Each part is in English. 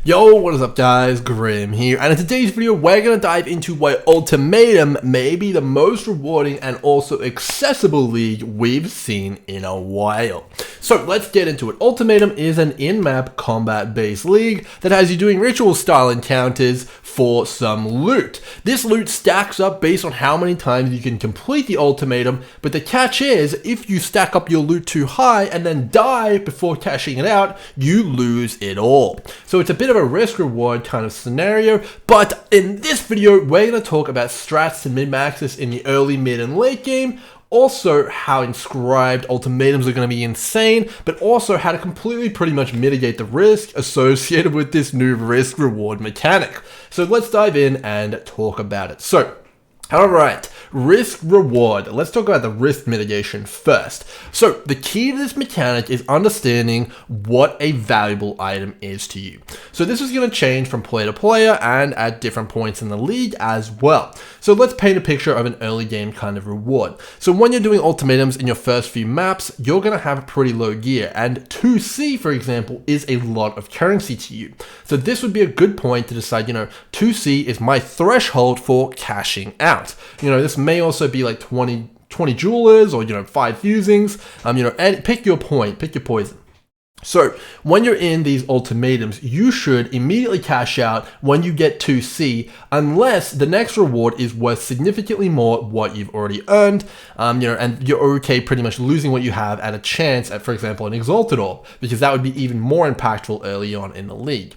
Yo, what is up guys, Grim here, and in today's video we're going to dive into why Ultimatum may be the most rewarding and also accessible league we've seen in a while. So let's get into it. Ultimatum is an in-map combat-based league that has you doing ritual-style encounters for some loot. This loot stacks up based on how many times you can complete the ultimatum, but the catch is, if you stack up your loot too high and then die before cashing it out, you lose it all. So it's a bit of a risk-reward kind of scenario, but in this video, we're going to talk about strats to min-max this in the early, mid, and late game. Also, how inscribed ultimatums are going to be insane, but also how to completely pretty much mitigate the risk associated with this new risk-reward mechanic. So let's dive in and talk about it. So, alright, risk reward. Let's talk about the risk mitigation first. So the key to this mechanic is understanding what a valuable item is to you. So this is going to change from player to player and at different points in the league as well. So let's paint a picture of an early game kind of reward. So when you're doing ultimatums in your first few maps, you're going to have pretty low gear, and 2C, for example, is a lot of currency to you. So this would be a good point to decide, 2C is my threshold for cashing out. This may also be like 20 jewelers or, 5 fusings, and pick your point, pick your poison. So when you're in these ultimatums, you should immediately cash out when you get 2C, unless the next reward is worth significantly more what you've already earned, and you're okay pretty much losing what you have at a chance at, for example, an Exalted Orb, because that would be even more impactful early on in the league.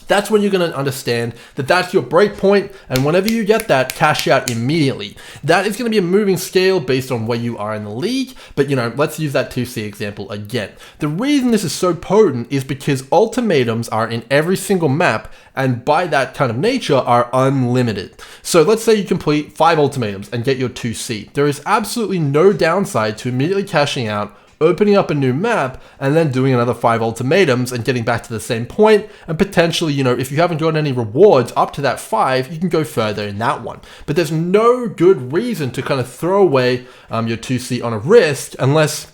That's when you're going to understand that that's your break point, and whenever you get that, cash out immediately. That is going to be a moving scale based on where you are in the league, but let's use that 2C example again. The reason this is so potent is because ultimatums are in every single map, and by that kind of nature are unlimited. So let's say you complete 5 ultimatums and get your 2C. There is absolutely no downside to immediately cashing out, opening up a new map, and then doing another 5 ultimatums and getting back to the same point, and potentially, if you haven't gotten any rewards up to that 5, you can go further in that one. But there's no good reason to kind of throw away your 2C on a risk unless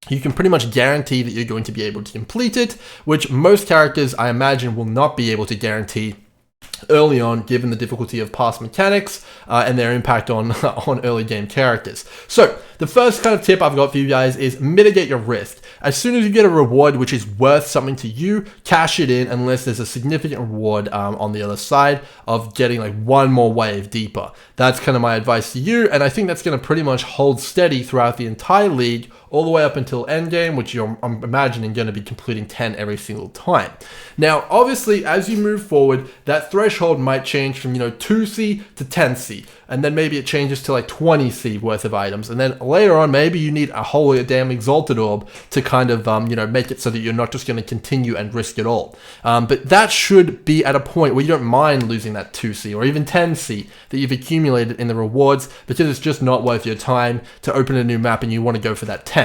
you can pretty much guarantee that you're going to be able to complete it, which most characters, I imagine, will not be able to guarantee early on, given the difficulty of past mechanics and their impact on early game characters. So the first kind of tip I've got for you guys is mitigate your risk. As soon as you get a reward which is worth something to you, cash it in unless there's a significant reward on the other side of getting like one more wave deeper. That's kind of my advice to you, and I think that's going to pretty much hold steady throughout the entire league, all the way up until Endgame, which I'm imagining going to be completing 10 every single time. Now, obviously, as you move forward, that threshold might change from, 2C to 10C, and then maybe it changes to like 20C worth of items, and then later on, maybe you need a whole damn Exalted Orb to kind of, make it so that you're not just going to continue and risk it all. But that should be at a point where you don't mind losing that 2C or even 10C that you've accumulated in the rewards, because it's just not worth your time to open a new map and you want to go for that 10.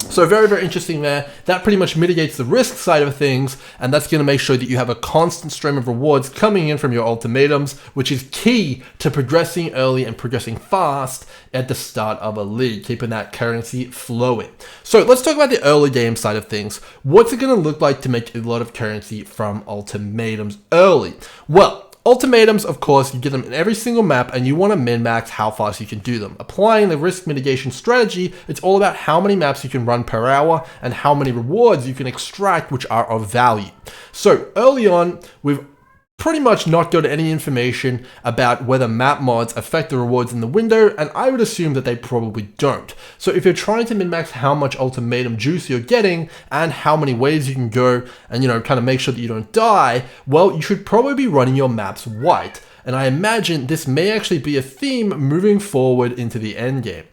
So very, very interesting there. That pretty much mitigates the risk side of things, and that's going to make sure that you have a constant stream of rewards coming in from your ultimatums, which is key to progressing early and progressing fast at the start of a league, keeping that currency flowing. So let's talk about the early game side of things. What's it going to look like to make a lot of currency from ultimatums early? Well, ultimatums, of course, you get them in every single map, and you want to min-max how fast you can do them. Applying the risk mitigation strategy, it's all about how many maps you can run per hour and how many rewards you can extract which are of value. So early on, we've pretty much not got any information about whether map mods affect the rewards in the window, and I would assume that they probably don't. So if you're trying to min-max how much ultimatum juice you're getting and how many ways you can go and, kind of make sure that you don't die, well, you should probably be running your maps white. And I imagine this may actually be a theme moving forward into the endgame.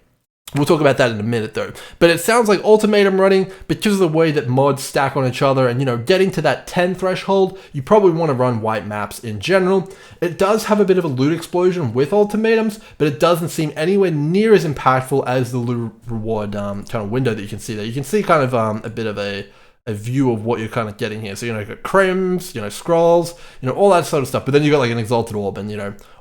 We'll talk about that in a minute though. But it sounds like ultimatum running, because of the way that mods stack on each other and, getting to that 10 threshold, you probably want to run white maps in general. It does have a bit of a loot explosion with ultimatums, but it doesn't seem anywhere near as impactful as the loot reward kind of window that you can see there. You can see kind of a bit of a view of what you're kind of getting here. So, you've got crims, scrolls, all that sort of stuff. But then you've got like an Exalted Orb and,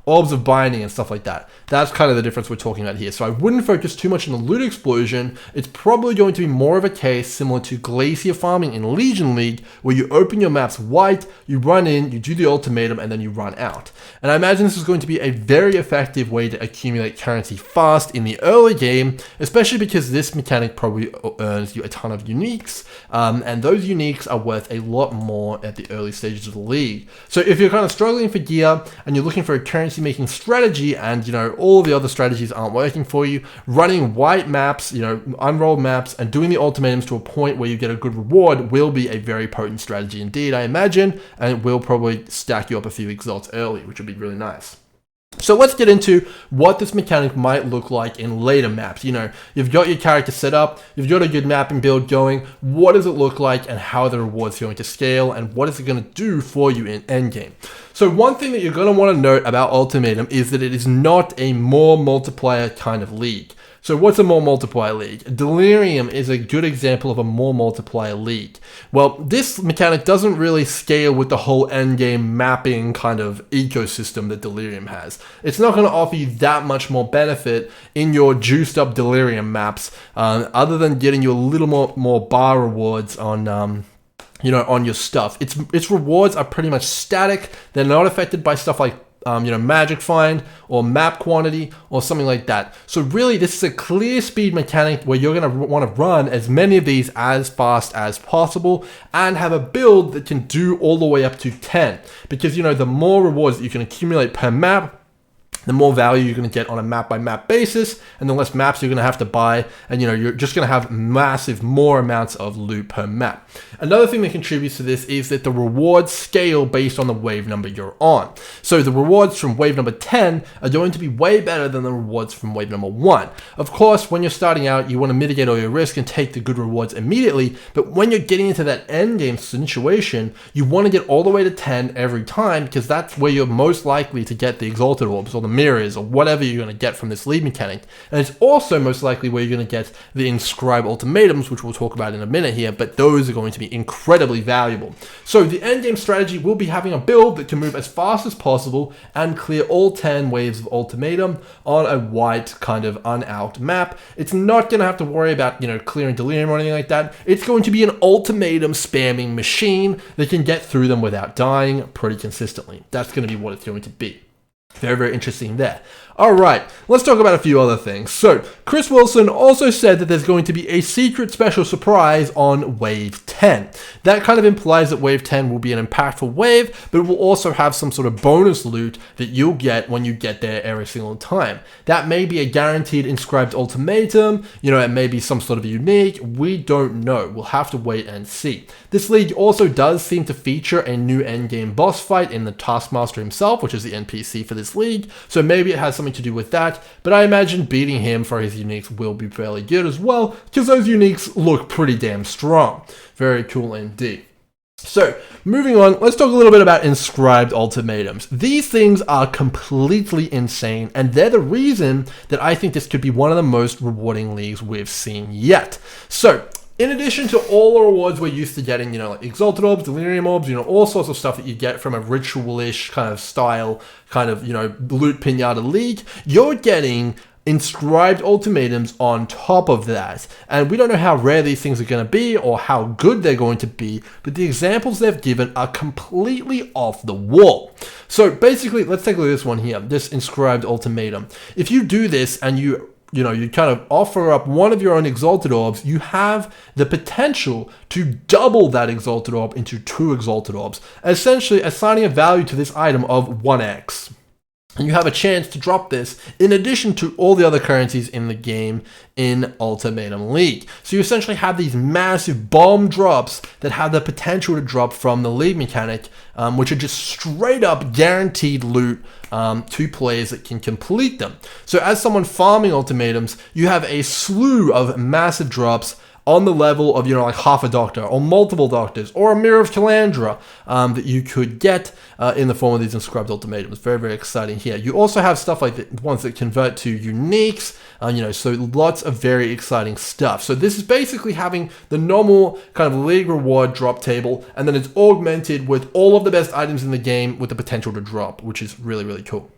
orbs of binding and stuff like that. That's kind of the difference we're talking about here. So I wouldn't focus too much on the loot explosion. It's probably going to be more of a case similar to glacier farming in Legion League, where you open your maps wide, you run in, you do the ultimatum, and then you run out. And I imagine this is going to be a very effective way to accumulate currency fast in the early game, especially because this mechanic probably earns you a ton of uniques, and those uniques are worth a lot more at the early stages of the league. So if you're kind of struggling for gear and you're looking for a currency making strategy, and all the other strategies aren't working for you, running white maps, unrolled maps, and doing the ultimatums to a point where you get a good reward will be a very potent strategy indeed, I imagine, and it will probably stack you up a few exalts early, which would be really nice. So let's get into what this mechanic might look like in later maps. You've got your character set up, you've got a good mapping build going. What does it look like, and how are the rewards going to scale, and what is it going to do for you in Endgame? So one thing that you're going to want to note about Ultimatum is that it is not a more multiplier kind of league. So what's a more multiplier league? Delirium is a good example of a more multiplier league. Well, this mechanic doesn't really scale with the whole endgame mapping kind of ecosystem that Delirium has. It's not going to offer you that much more benefit in your juiced up Delirium maps, other than getting you a little more bar rewards on on your stuff. Its rewards are pretty much static. They're not affected by stuff like magic find or map quantity or something like that. So really, this is a clear speed mechanic where you're going to want to run as many of these as fast as possible and have a build that can do all the way up to 10. Because the more rewards that you can accumulate per map, the more value you're going to get on a map by map basis, and the less maps you're going to have to buy, and you're just going to have more amounts of loot per map. Another thing that contributes to this is that the rewards scale based on the wave number you're on. So the rewards from wave number 10 are going to be way better than the rewards from wave number 1. Of course, when you're starting out, you want to mitigate all your risk and take the good rewards immediately, but when you're getting into that end game situation, you want to get all the way to 10 every time, because that's where you're most likely to get the exalted orbs or the mirrors or whatever you're going to get from this lead mechanic. And it's also most likely where you're going to get the Inscribed ultimatums, which we'll talk about in a minute here, but those are going to be incredibly valuable. So the endgame strategy will be having a build that can move as fast as possible and clear all 10 waves of ultimatum on a white kind of unout map. It's not going to have to worry about clearing Delirium or anything like that. It's going to be an ultimatum spamming machine that can get through them without dying pretty consistently. That's going to be what it's going to be. Very, very interesting there. All right, let's talk about a few other things. So, Chris Wilson also said that there's going to be a secret special surprise on Wave 10. That kind of implies that Wave 10 will be an impactful wave, but it will also have some sort of bonus loot that you'll get when you get there every single time. That may be a guaranteed inscribed ultimatum, it may be some sort of unique, we don't know. We'll have to wait and see. This league also does seem to feature a new endgame boss fight in the Taskmaster himself, which is the NPC for this league, so maybe it has something to do with that, but I imagine beating him for his uniques will be fairly good as well, because those uniques look pretty damn strong. Very cool indeed. So, moving on, let's talk a little bit about Inscribed ultimatums. These things are completely insane, and they're the reason that I think this could be one of the most rewarding leagues we've seen yet. So, in addition to all the rewards we're used to getting, like Exalted Orbs, Delirium Orbs, all sorts of stuff that you get from a ritualish kind of style, loot pinata league, you're getting Inscribed ultimatums on top of that. And we don't know how rare these things are going to be or how good they're going to be, but the examples they've given are completely off the wall. So basically, let's take a look at this one here, this Inscribed ultimatum. If you do this and you kind of offer up one of your own Exalted Orbs, you have the potential to double that Exalted Orb into 2 Exalted Orbs, essentially assigning a value to this item of 1x. And you have a chance to drop this in addition to all the other currencies in the game in Ultimatum League. So you essentially have these massive bomb drops that have the potential to drop from the league mechanic, which are just straight up guaranteed loot to players that can complete them. So as someone farming ultimatums, you have a slew of massive drops on the level of, like half a doctor or multiple doctors or a Mirror of Calandra that you could get in the form of these Inscribed ultimatums. Very, very exciting here. You also have stuff like the ones that convert to uniques, so lots of very exciting stuff. So this is basically having the normal kind of league reward drop table, and then it's augmented with all of the best items in the game with the potential to drop, which is really, really cool.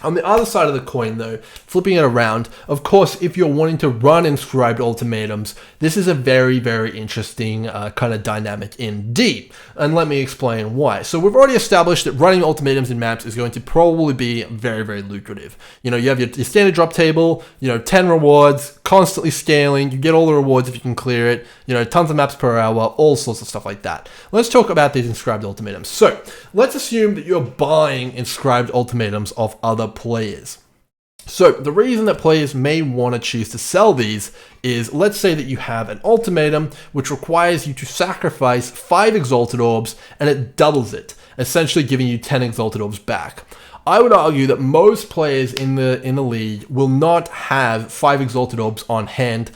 On the other side of the coin though, flipping it around, of course, if you're wanting to run inscribed ultimatums, this is a very, very interesting kind of dynamic indeed. And let me explain why. So we've already established that running ultimatums in maps is going to probably be very, very lucrative. You know, you have your standard drop table, 10 rewards, constantly scaling, you get all the rewards if you can clear it, tons of maps per hour, all sorts of stuff like that. Let's talk about these inscribed ultimatums. So let's assume that you're buying inscribed ultimatums of other players. So the reason that players may want to choose to sell these is, let's say that you have an ultimatum which requires you to sacrifice 5 exalted orbs and it doubles it, essentially giving you 10 exalted orbs back. I would argue that most players in the league will not have 5 exalted orbs on hand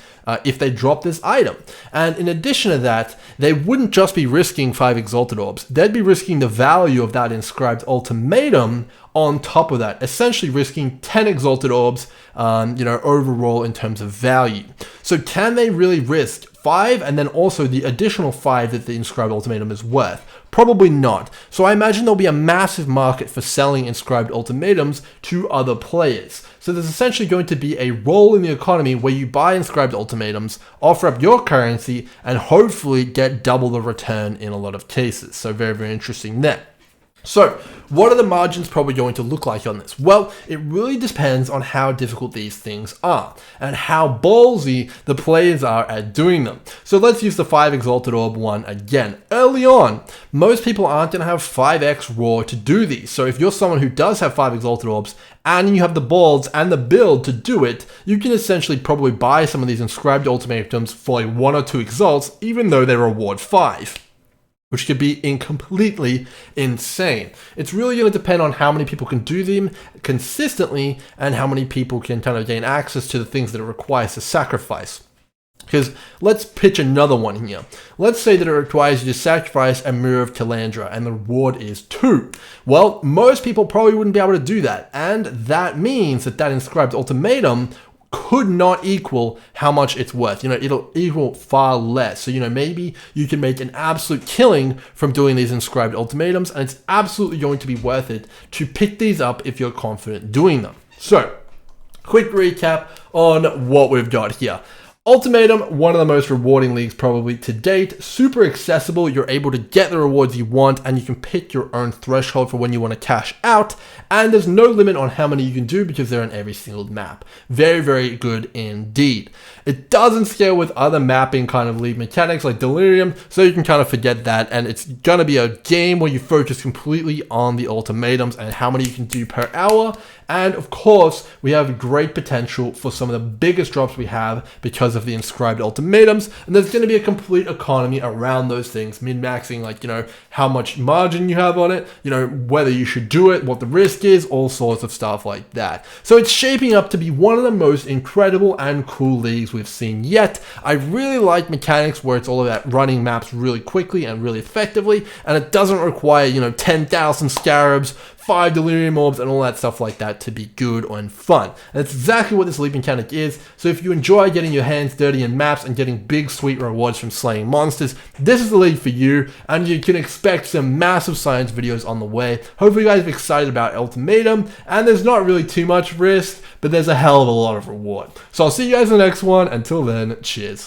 if they drop this item. And in addition to that, they wouldn't just be risking 5 exalted orbs, they'd be risking the value of that inscribed ultimatum on top of that, essentially risking 10 exalted orbs, overall in terms of value. So can they really risk 5 and then also the additional 5 that the inscribed ultimatum is worth? Probably not. So I imagine there'll be a massive market for selling inscribed ultimatums to other players. So there's essentially going to be a role in the economy where you buy inscribed ultimatums, offer up your currency, and hopefully get double the return in a lot of cases. So very, very interesting there. So what are the margins probably going to look like on this? Well, it really depends on how difficult these things are and how ballsy the players are at doing them. So let's use the 5 Exalted Orb one again. Early on, most people aren't going to have 5x raw to do these. So if you're someone who does have 5 Exalted Orbs and you have the balls and the build to do it, you can essentially probably buy some of these inscribed ultimatums for like 1 or 2 exalts, even though they reward 5. Which could be completely insane. It's really going to depend on how many people can do them consistently and how many people can kind of gain access to the things that it requires to sacrifice. Because let's pitch another one here. Let's say that it requires you to sacrifice a Mirror of Talandra and the reward is 2. Well, most people probably wouldn't be able to do that. And that means that that inscribed ultimatum could not equal how much it's worth. It'll equal far less. So, maybe you can make an absolute killing from doing these inscribed ultimatums, and it's absolutely going to be worth it to pick these up if you're confident doing them. So, quick recap on what we've got here. Ultimatum, one of the most rewarding leagues probably to date, super accessible, you're able to get the rewards you want and you can pick your own threshold for when you want to cash out, and there's no limit on how many you can do because they're on every single map. Very, very good indeed. It doesn't scale with other mapping kind of league mechanics like Delirium, so you can kind of forget that, and it's going to be a game where you focus completely on the ultimatums and how many you can do per hour. And of course, we have great potential for some of the biggest drops we have because of the inscribed ultimatums. And there's going to be a complete economy around those things, min-maxing, like, how much margin you have on it, whether you should do it, what the risk is, all sorts of stuff like that. So it's shaping up to be one of the most incredible and cool leagues we've seen yet. I really like mechanics where it's all about running maps really quickly and really effectively, and it doesn't require, 10,000 scarabs, 5 delirium orbs and all that stuff like that to be good and fun. And that's exactly what this league mechanic is. So if you enjoy getting your hands dirty in maps and getting big sweet rewards from slaying monsters, this is the league for you, and you can expect some massive science videos on the way. Hopefully you guys are excited about Ultimatum, and there's not really too much risk, but there's a hell of a lot of reward. So I'll see you guys in the next one. Until then, cheers.